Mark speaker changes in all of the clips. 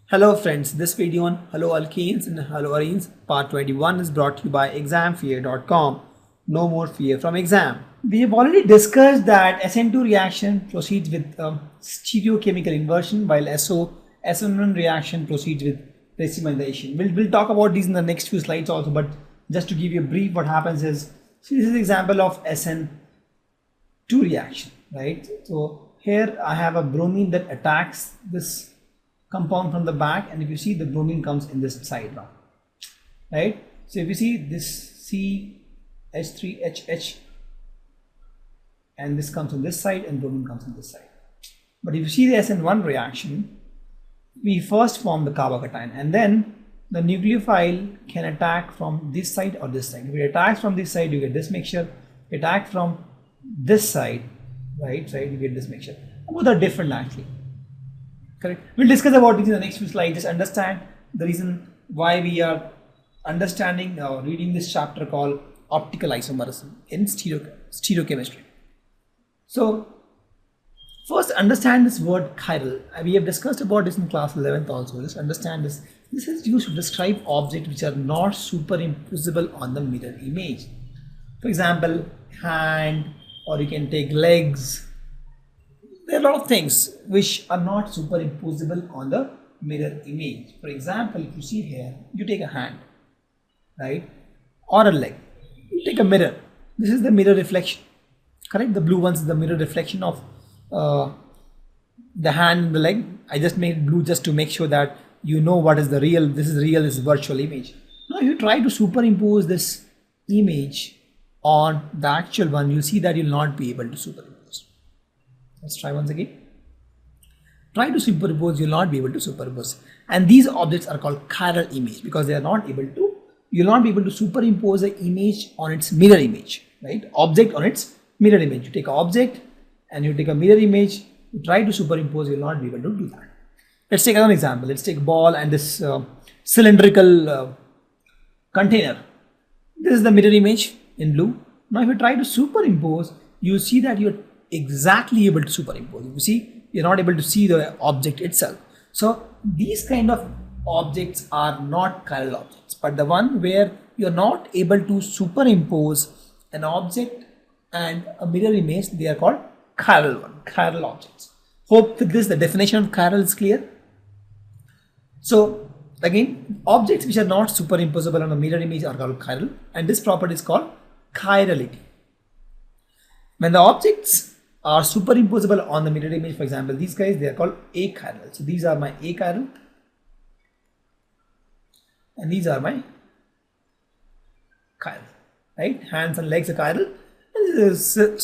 Speaker 1: Hello friends, this video on Haloalkanes and Haloarenes part 21 is brought to you by examfear.com. No more fear from exam. We have already discussed that SN2 reaction proceeds with stereochemical inversion while SN1 reaction proceeds with racemisation. We'll talk about these in the next few slides also, but just to give you a brief, what happens is, see, this is an example of SN2 reaction, right? So here I have a bromine that attacks this compound from the back, and if you see, the bromine comes in this side now, right? So if you see this CH3HH, and this comes on this side and bromine comes on this side. But if you see the SN1 reaction, we first form the carbocation and then the nucleophile can attack from this side or this side. If it attacks from this side, you get this mixture. Attack from this side, right side, you get this mixture. Both are different actually. Correct. We'll discuss about this in the next few slides. Just understand the reason why we are understanding or reading this chapter called Optical Isomerism in Stereochemistry. So first understand this word chiral. We have discussed about this in class 11th also. Just understand this. This is used to describe objects which are not superimposable on the mirror image. For example, hand, or you can take legs. There are a lot of things which are not superimposable on the mirror image. For example, if you see here, you take a hand, right, or a leg. You take a mirror. This is the mirror reflection, correct? The blue ones is the mirror reflection of the hand and the leg. I just made blue just to make sure that you know what is the real. This is real, this is virtual image. Now, if you try to superimpose this image on the actual one, you see that you will not be able to superimpose. Let's try once again. Try to superimpose, you will not be able to superimpose. And these objects are called chiral image because they are not able to, you will not be able to superimpose an image on its mirror image, right? Object on its mirror image. You take an object and you take a mirror image, you try to superimpose, you will not be able to do that. Let's take another example. Let's take a ball and this cylindrical container. This is the mirror image in blue. Now if you try to superimpose, you see that you're exactly able to superimpose. You see, you're not able to see the object itself. So these kind of objects are not chiral objects, but the one where you're not able to superimpose an object and a mirror image, they are called chiral objects. Hope with this the definition of chiral is clear. So again, objects which are not superimposable on a mirror image are called chiral, and this property is called chirality. When the objects are superimposable on the mirror image, for example, these guys, they are called achiral. So these are my achiral and these are my chiral, right? Hands and legs are chiral, and this is a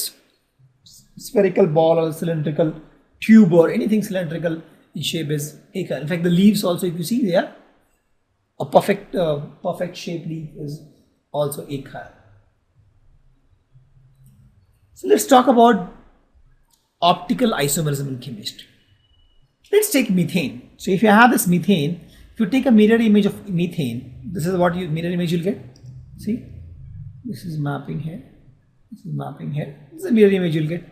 Speaker 1: spherical ball or cylindrical tube or anything cylindrical in shape is achiral. In fact, the leaves also, if you see, they are a perfect shape leaf is also achiral. So let's talk about optical isomerism in chemistry. Let's take methane. So if you have this methane, if you take a mirror image of methane, this is what mirror image you'll get. See, this is mapping here, this is mapping here, this is a mirror image you'll get,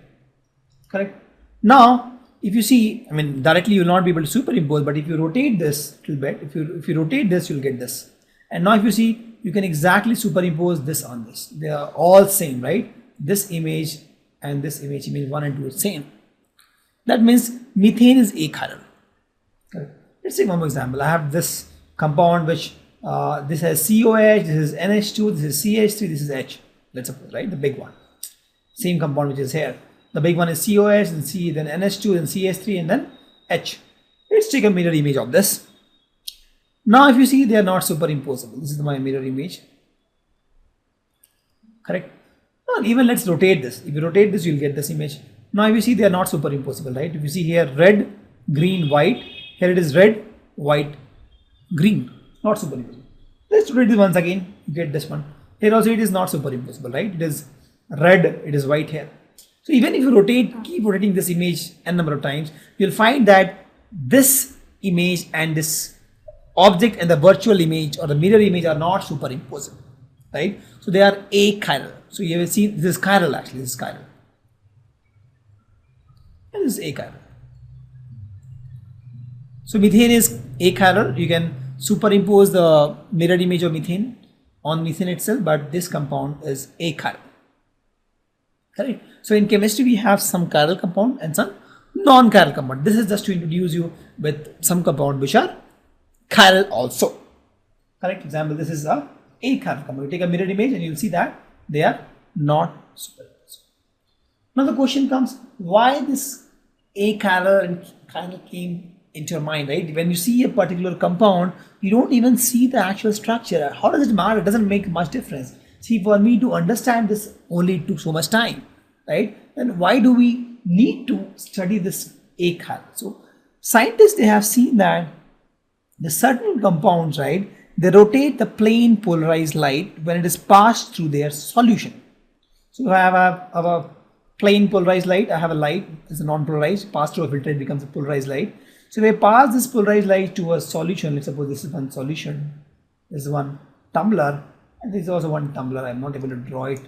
Speaker 1: correct? Now, if you see, I mean, directly you will not be able to superimpose, but if you rotate this a little bit, if you rotate this, you'll get this. And now if you see, you can exactly superimpose this on this. They are all same, right? This image and this image 1 and 2 is same. That means methane is achiral. Okay. Let's take one more example. I have this compound which this has COH, this is NH2, this is CH3, this is H. Let's suppose, right? The big one. Same compound which is here. The big one is COH, then C, then NH2, then CH3, and then H. Let's take a mirror image of this. Now if you see, they are not superimposable. This is my mirror image. Correct? Even let's rotate this. If you rotate this, you'll get this image. Now if you see, they are not superimposable, right? If you see here, red, green, white. Here it is red, white, green. Not superimposable. Let's rotate this once again. You get this one. Here also it is not superimposable, right? It is red, it is white here. So even if you rotate, keep rotating this image n number of times, you'll find that this image and this object and the virtual image or the mirror image are not superimposable, right? So they are achiral. So you will see this is chiral actually, this is chiral. And this is achiral. So methane is achiral. You can superimpose the mirror image of methane on methane itself, but this compound is achiral. Correct. So in chemistry we have some chiral compound and some non-chiral compound. This is just to introduce you with some compound which are chiral also. Correct. Example, this is a achiral compound. You take a mirror image and you will see that they are not superimposed. Now the question comes, why this achiral and chiral came into your mind, right? When you see a particular compound, you don't even see the actual structure. How does it matter? It doesn't make much difference. See, for me to understand this only took so much time, right? And why do we need to study this achiral? So scientists, they have seen that the certain compounds, right, they rotate the plane polarized light when it is passed through their solution. So I have a plane polarized light, I have a light, it's a non-polarized, passed through a filter, it becomes a polarized light. So if I pass this polarized light to a solution, let's suppose this is one solution, this is one tumbler, and this is also one tumbler. I'm not able to draw it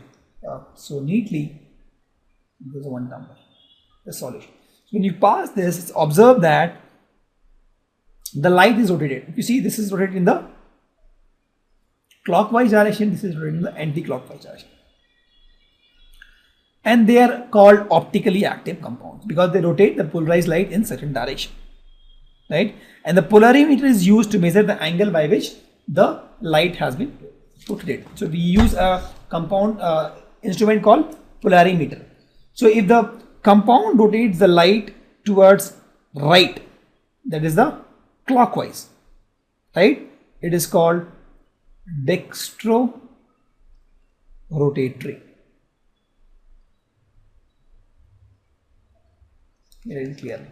Speaker 1: so neatly. This is one tumbler, the solution. So when you pass this, observe that the light is rotated. If you see, this is rotated in the clockwise direction, this is rotated in the anti-clockwise direction. And they are called optically active compounds because they rotate the polarized light in certain direction, right? And the polarimeter is used to measure the angle by which the light has been rotated. So we use a compound instrument called polarimeter. So if the compound rotates the light towards right, that is the clockwise, right? It is called dextro-rotatory. Very clearly.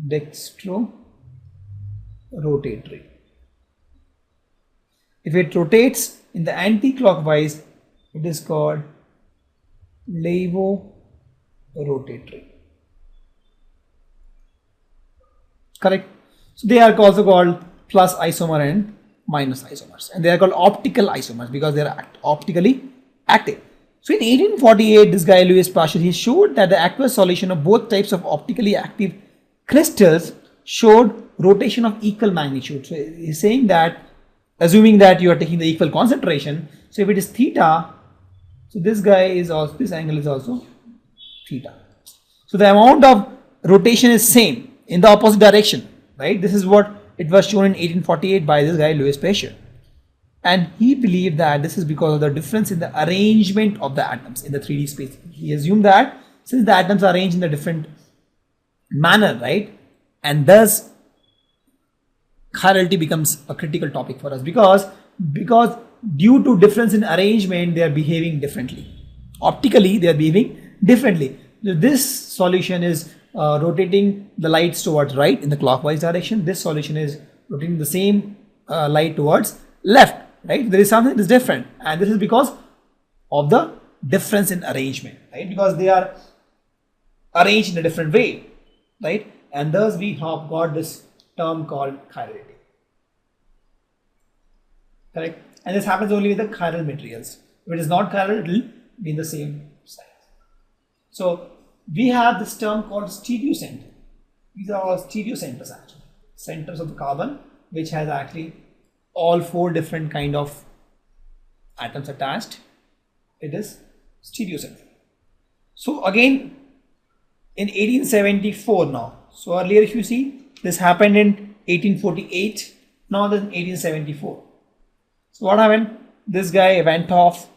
Speaker 1: Dextro-rotatory. If it rotates in the anti-clockwise, it is called levo-rotatory. Correct. So they are also called plus isomer and minus isomers, and they are called optical isomers because they are optically active. So in 1848, this guy Louis Pasteur, he showed that the aqueous solution of both types of optically active crystals showed rotation of equal magnitude. So he's saying that, assuming that you are taking the equal concentration, so if it is theta, so this guy is also, this angle is also theta. So the amount of rotation is same in the opposite direction, right? This is what it was shown in 1848 by this guy Louis Pasteur. And he believed that this is because of the difference in the arrangement of the atoms in the 3D space. He assumed that since the atoms are arranged in a different manner, right, and thus chirality becomes a critical topic for us because due to difference in arrangement, they are behaving differently. Optically, they are behaving differently. So this solution is rotating the lights towards right in the clockwise direction. This solution is rotating the same light towards left, right? There is something that is different, and this is because of the difference in arrangement, right? Because they are arranged in a different way, right? And thus we have got this term called chirality. Correct? And this happens only with the chiral materials. If it is not chiral, it will be in the same size. So we have this term called stereocenter. These are all stereocenters actually. Centers of the carbon, which has actually all 4 different kind of atoms attached. It is stereocenter. So again in 1874 now. So earlier if you see, this happened in 1848. Now this is 1874. So what happened? This guy went off.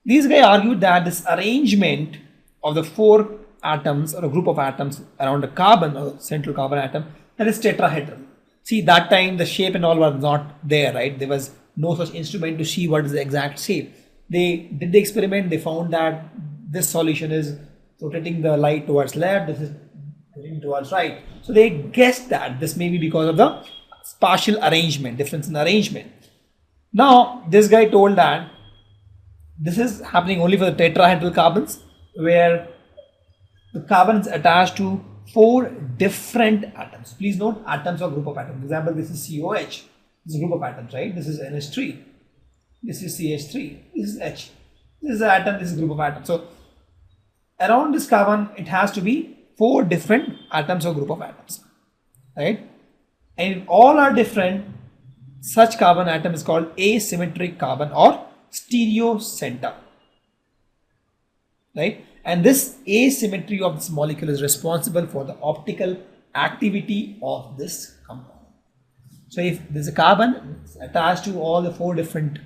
Speaker 1: This guy argued that this arrangement of the 4 atoms or a group of atoms around a carbon or central carbon atom, that is tetrahedral. See, that time the shape and all was not there, right? There was no such instrument to see what is the exact shape. They did the experiment, they found that this solution is rotating the light towards left, this is rotating towards right. So they guessed that this may be because of the spatial arrangement, difference in arrangement. Now, this guy told that this is happening only for the tetrahedral carbons, where the carbon is attached to 4 different atoms. Please note, atoms or group of atoms. For example, this is COH. This is a group of atoms, right? This is NH3. This is CH3. This is H. This is an atom. This is a group of atoms. So around this carbon, it has to be 4 different atoms or group of atoms, right? And if all are different, such carbon atom is called asymmetric carbon or stereocenter, right? And this asymmetry of this molecule is responsible for the optical activity of this compound. So if there's a carbon attached to all the 4 different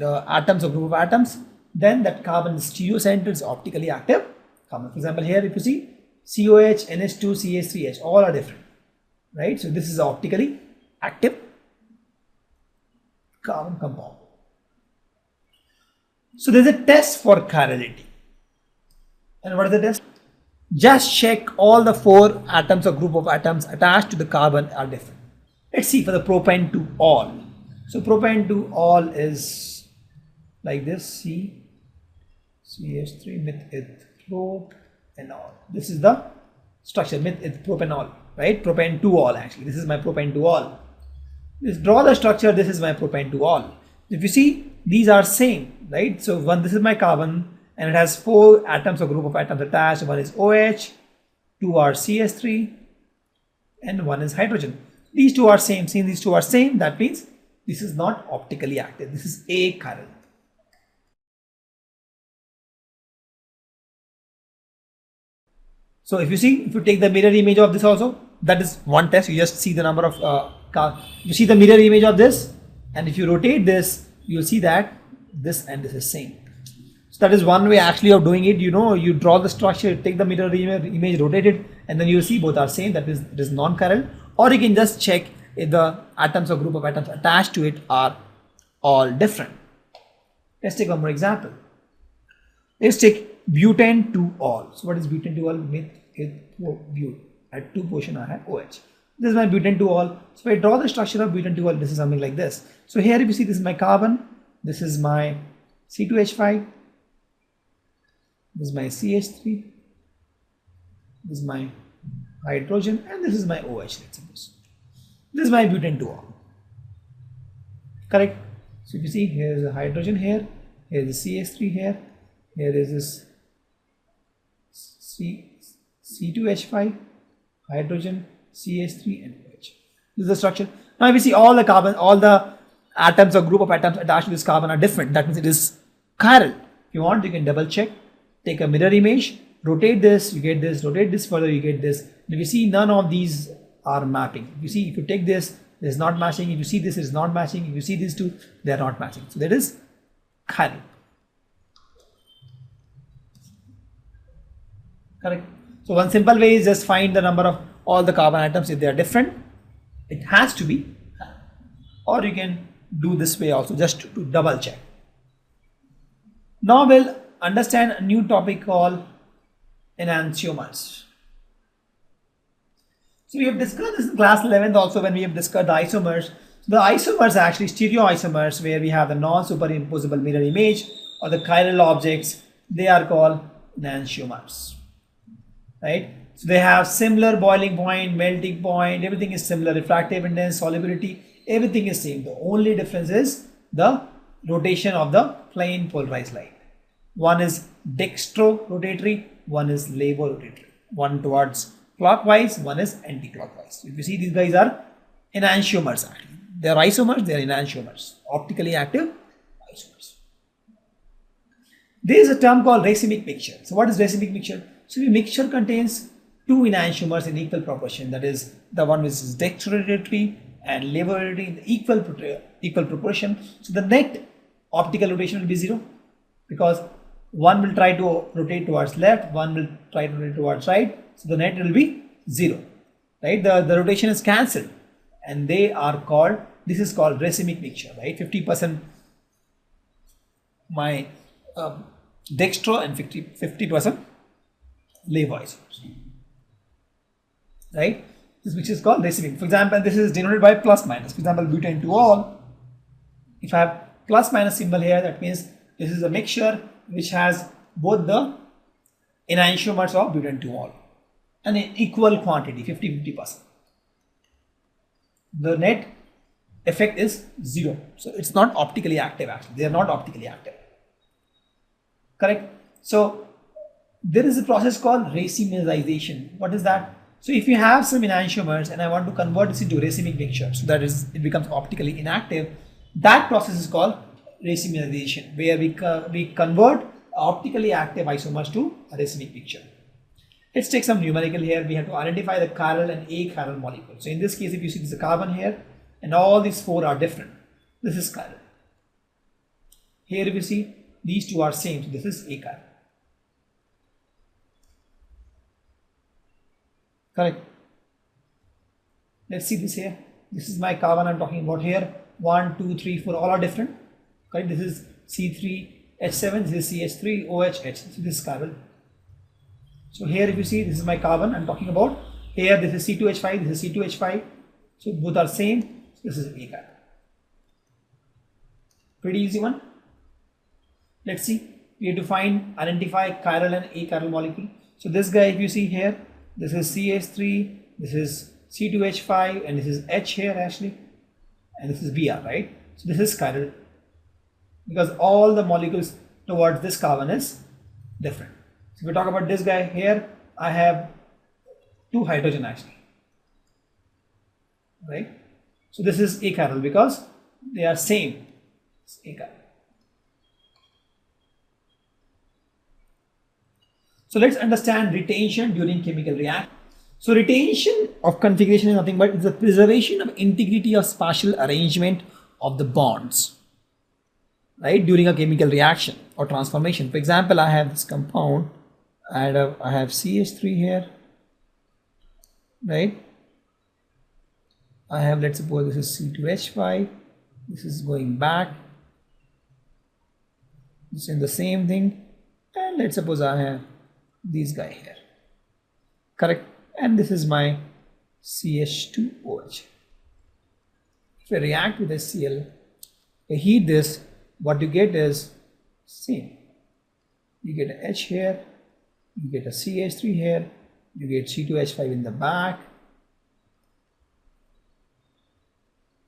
Speaker 1: atoms or group of atoms, then that carbon is stereocenter, is optically active carbon. For example, here if you see COH, NH2, CH3H, all are different, right? So this is optically active carbon compound. So there's a test for chirality. And what is the test? Just check all the 4 atoms or group of atoms attached to the carbon are different. Let's see for the propane to all. So propane to all is like this, CH3 meth propanol. This is the structure, meth propanol, right? Propane to all actually. This is my propane to all. Just draw the structure, this is my propane to all. If you see, these are same, right? So this is my carbon and it has 4 atoms or group of atoms attached. One is OH, 2 are CH3 and 1 is hydrogen. These 2 are same. Since these 2 are same, that means this is not optically active. This is achiral. So if you see, if you take the mirror image of this also, that is one test. You just see the number of you see the mirror image of this, and if you rotate this, you'll see that this and this is same. So that is one way actually of doing it. You know, you draw the structure, take the mirror image, rotate it, and then you see both are same. That is, it is non-chiral. Or you can just check if the atoms or group of atoms attached to it are all different. Let's take one more example. Let's take butane to all. So what is butane to all? Meth-bute. At 2 position I have OH. This is my butane to all. So if I draw the structure of butane to all, this is something like this. So here if you see, this is my carbon, this is my C2H5, this is my CH3, this is my hydrogen, and this is my OH, let's suppose. This is my butane to all. Correct? So if you see, here is a hydrogen here is the CH3 here is this C2H5, hydrogen, CH3 and OH. This is the structure. Now if you see, all the carbon, all the atoms or group of atoms attached to this carbon are different. That means it is chiral. If you want, you can double check, take a mirror image, rotate this, you get this, rotate this further, you get this. And if you see, none of these are mapping. If you see, if you take this, this is not matching. If you see, this is not matching. If you see these 2, they are not matching. So that is chiral. Correct. So one simple way is just find the number of all the carbon atoms. If they are different, it has to be. Or you can do this way also, just to double check. Now we'll understand a new topic called enantiomers. So we have discussed this in class 11th also when we have discussed the isomers. The isomers are actually stereoisomers, where we have the non-superimposable mirror image or the chiral objects. They are called enantiomers, right? So they have similar boiling point, melting point, everything is similar, refractive index, solubility, everything is same. The only difference is the rotation of the plane polarized light. One is dextro-rotatory, one is levo-rotatory. One towards clockwise, one is anti-clockwise. If you see, these guys are enantiomers actually. They are isomers, they are enantiomers, optically active isomers. There is a term called racemic mixture. So what is racemic mixture? So the mixture contains 2 enantiomers in equal proportion. That is, the one which is dextro-rotatory and levo-rotatory in the equal proportion. So the net optical rotation will be 0, because one will try to rotate towards left, one will try to rotate towards right. So the net will be 0, right? The rotation is cancelled, and they are called, this is called racemic mixture, right? 50% my dextro and 50% levo isomers, right? This mixture is called racemic. For example, this is denoted by plus minus. For example, butane to all. If I have plus minus symbol here, that means this is a mixture which has both the enantiomers of butane to all and in equal quantity, 50-50%. The net effect is 0. So it's not optically active actually. They are not optically active. Correct? So there is a process called racemisation. What is that? So if you have some enantiomers and I want to convert this into a racemic mixture, so that is, it becomes optically inactive, that process is called racemisation, where we convert optically active isomers to a racemic mixture. Let's take some numerical here. We have to identify the chiral and achiral molecule. So in this case, if you see, there's a carbon here and all these four are different. This is chiral. Here if you see, these two are same, so this is achiral. Correct. Let's see this here. This is my carbon I'm talking about here. 1, 2, 3, 4, all are different. Correct. This is C3H7, this is CH3, OH, H. So this is carbon. So here if you see, this is my carbon I'm talking about. Here this is C2H5, this is C2H5. So both are same. So this is achiral. Pretty easy one. Let's see. We have to identify chiral and achiral molecule. So this guy, if you see here, this is CH3, this is C2H5, and this is H here actually, and this is Br, right? So this is chiral, because all the molecules towards this carbon is different. So if we talk about this guy here, I have 2 hydrogen actually, right? So this is achiral because they are same. It's achiral. So let's understand retention during chemical reaction. So retention of configuration is nothing but it's the preservation of integrity of spatial arrangement of the bonds, right, during a chemical reaction or transformation. For example, I have this compound and I have CH3 here, right? I have, let's suppose this is C2H5, this is going back, this is in the same thing, and let's suppose I have these guy here, correct, and this is my CH2OH. If I react with HCl, I heat this, what you get is same. You get a H here, you get a CH3 here, you get C2H5 in the back,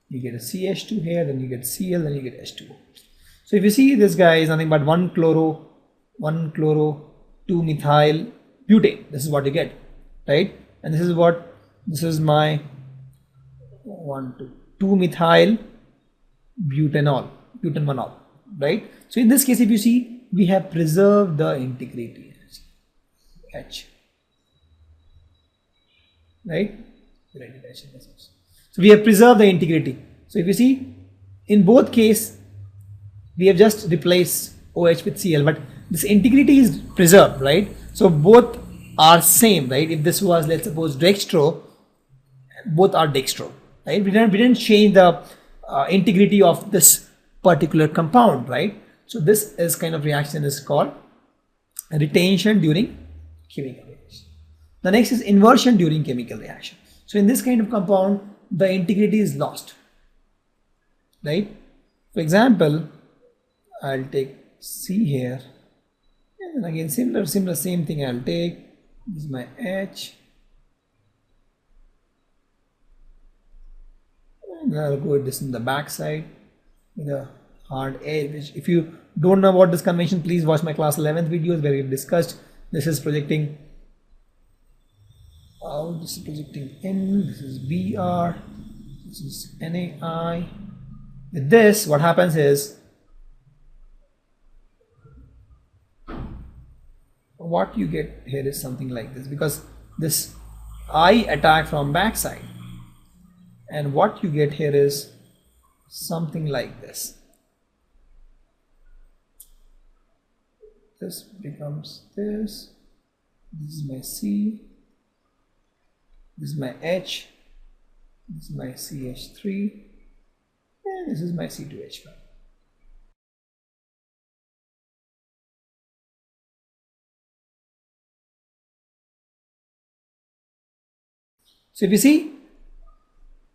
Speaker 1: you get a CH2 here, then you get Cl, then you get H2O. So if you see, this guy is nothing but 1 chloro, 2 methyl butane. This is what you get, right? And this is what, this is my 2 methyl butanol, right? So in this case, if you see, we have preserved the integrity, H, right? So we have preserved the integrity. So if you see, in both cases, we have just replaced OH with Cl, but this integrity is preserved, right? So both are same, right? If this was, let's suppose, dextro, both are dextro, right? We didn't change the integrity of this particular compound, right? So this is kind of reaction is called retention during chemical reaction. The next is inversion during chemical reaction. So in this kind of compound, the integrity is lost, right? For example, I'll take C here, and again similar same thing. I'll take, this is my H, and I'll go with this in the back side with a hard A, which if you don't know about this convention, please watch my class 11th videos where we've discussed. This is projecting out, this is projecting in, this is BR, this is NAI. With this, what happens is, what you get here is something like this, because this I attack from backside, and what you get here is something like this. This becomes this. This is my C. This is my H. This is my CH3, and this is my C2H5. So if you see,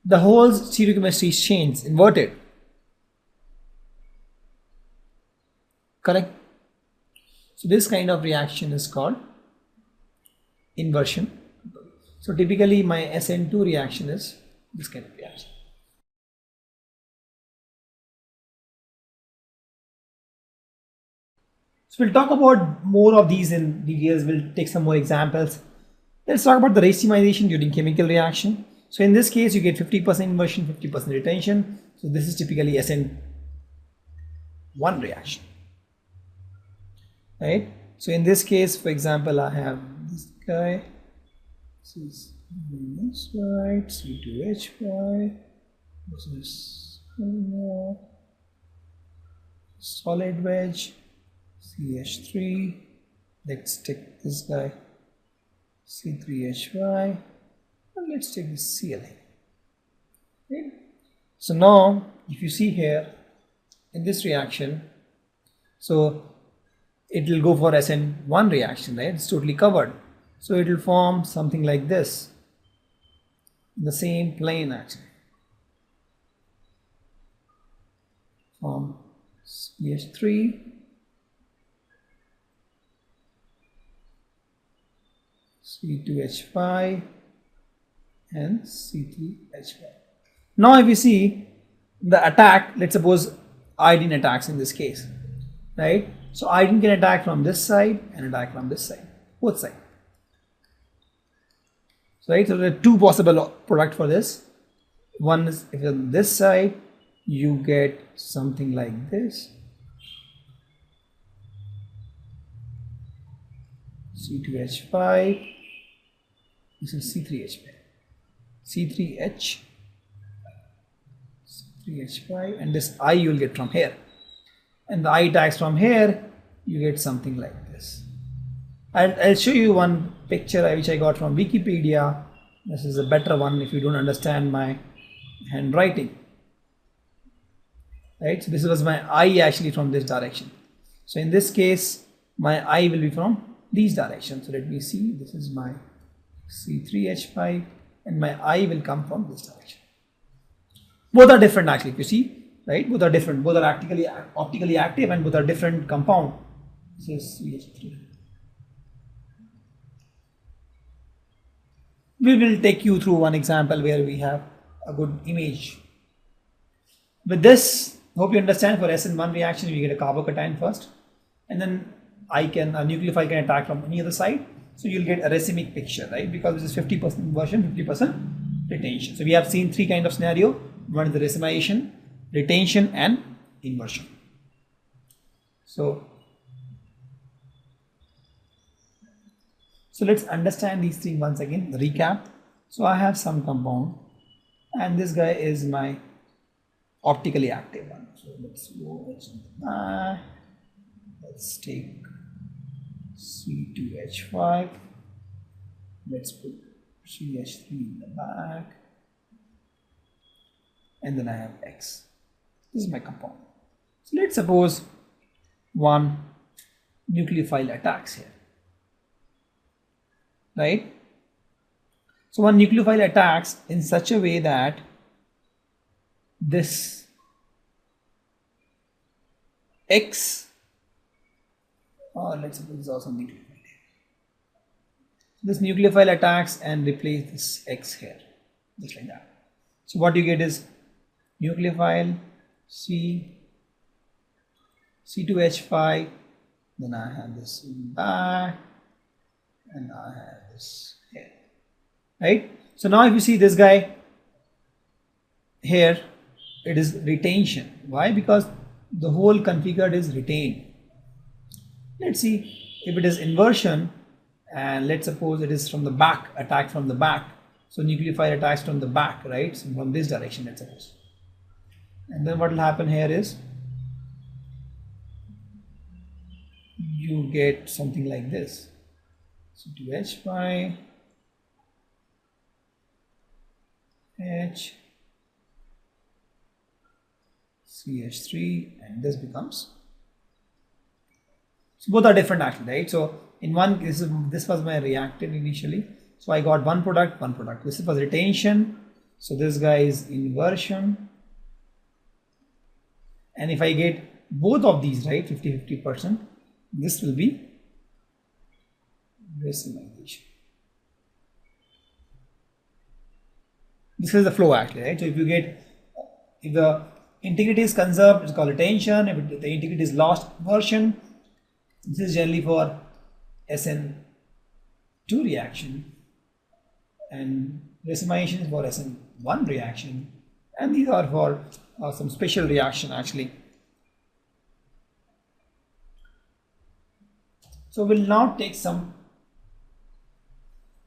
Speaker 1: the whole stereochemistry is changed, inverted. Correct? So this kind of reaction is called inversion. So typically my SN2 reaction is this kind of reaction. So we'll talk about more of these in details. We'll take some more examples. Let's talk about the racemization during chemical reaction. So in this case, you get 50% inversion, 50% retention. So this is typically SN1 reaction, right? So in this case, for example, I have this guy. This is this right, C2H5. This is solid wedge, CH3. Let's take this guy, C3H5, and let's take this CLA. Okay. So now, if you see here in this reaction, so it will go for SN1 reaction, right? It's totally covered. So it will form something like this, in the same plane actually. Form CH3, C2H5 and C3H5. Now if you see the attack, let's suppose iodine attacks in this case, right? So iodine can attack from this side and attack from this side, both sides. Right, so there are two possible products for this. One is if on this side you get something like this, C2H5, this is C3H5, C3H5, and this I you will get from here, and the I attacks from here, you get something like this. I'll show you one picture which I got from Wikipedia. This is a better one if you don't understand my handwriting. Right, so this was my eye actually from this direction. So in this case, my eye will be from these directions. So let me see, this is my C3H5 and my eye will come from this direction. Both are different actually, if you see, right? Both are different, both are optically active and both are different compound. This is CH3. We will take you through one example where we have a good image. With this, hope you understand, for SN1 reaction, we get a carbocation first, and then a nucleophile can attack from any other side. So you'll get a racemic picture, right? Because this is 50% inversion, 50% retention. So we have seen three kind of scenario. One is the racemization, retention, and inversion. So let's understand these three once again, the recap. So I have some compound and this guy is my optically active one. So let's go, let's take C2H5, let's put CH3 in the back, and then I have X. This is my compound. So let's suppose one nucleophile attacks here. Right? So one nucleophile attacks in such a way that this X, let's suppose this is also nucleophile. This nucleophile attacks and replace this X here, just like that. So what you get is nucleophile C2H5, then I have this back, and I have this here, right? So now if you see this guy here, it is retention. Why? Because the whole configured is retained. Let's see if it is inversion, and let's suppose it is from the back, attack from the back. So nucleophile attacks from the back, right? So from this direction, let's suppose. And then what will happen here is you get something like this. C2H5, H, CH3, and this becomes. So both are different actually, right? So in one case, this was my reactant initially. So I got one product, one product. This was retention. So this guy is inversion. And if I get both of these, right, 50-50%, this will be racemization. This is the flow actually, right? So if you get, if the integrity is conserved, it's called retention. If the integrity is lost, inversion. This is generally for SN2 reaction, and Racemisation is for SN1 reaction, and these are for some special reaction actually. So we'll now take some,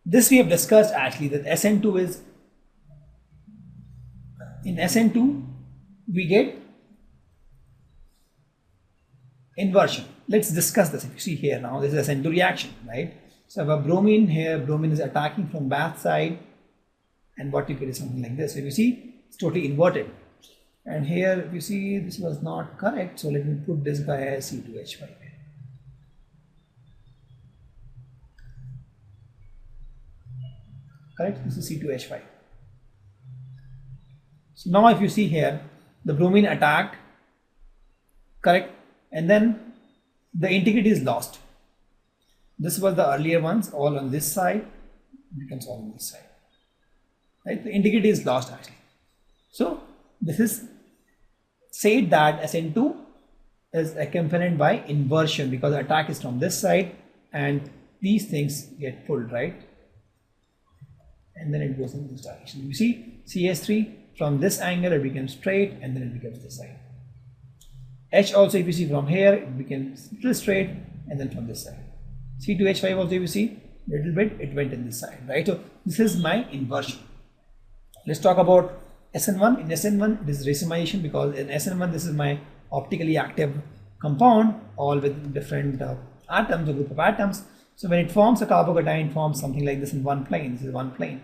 Speaker 1: this we have discussed actually, that SN2 is, in SN2 we get inversion. Let's discuss this. If you see here now, this is SN2 reaction, right? So I have a bromine here, bromine is attacking from bath side, and what you get is something like this. So if you see, it's totally inverted. And here, if you see, this was not correct, so let me put this guy as C2H5. Correct? This is C2H5. So now if you see here, the bromine attacked, correct? And then the integrity is lost. This was the earlier ones, all on this side, becomes all on this side. Right? The integrity is lost actually. So this is said that SN2 is accompanied by inversion because the attack is from this side and these things get pulled, right? And then it goes in this direction. You see CS3, from this angle it becomes straight and then it becomes this side. H also, if you see from here, it becomes little straight and then from this side. C2H5 also, if you see little bit, it went in this side, right? So this is my inversion. Let's talk about SN1. In SN1, it is racemisation because in SN1, this is my optically active compound, all with different atoms, a group of atoms. So when it forms a carbocation, forms something like this in one plane. This is one plane.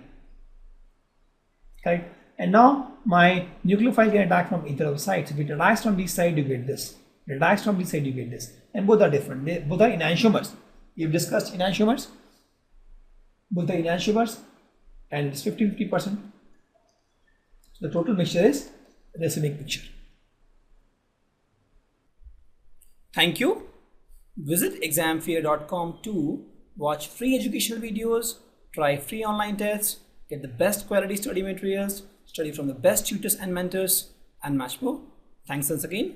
Speaker 1: Correct? And now my nucleophile can attack from either of the sides. If it attacks from this side, you get this. If it attacks from this side, you get this. And both are different. Both are enantiomers. You've discussed enantiomers. Both are enantiomers, and it's 50-50%. So the total mixture is racemic mixture.
Speaker 2: Thank you. Visit examfear.com to watch free educational videos, try free online tests, get the best quality study materials, study from the best tutors and mentors, and much more. Thanks once again.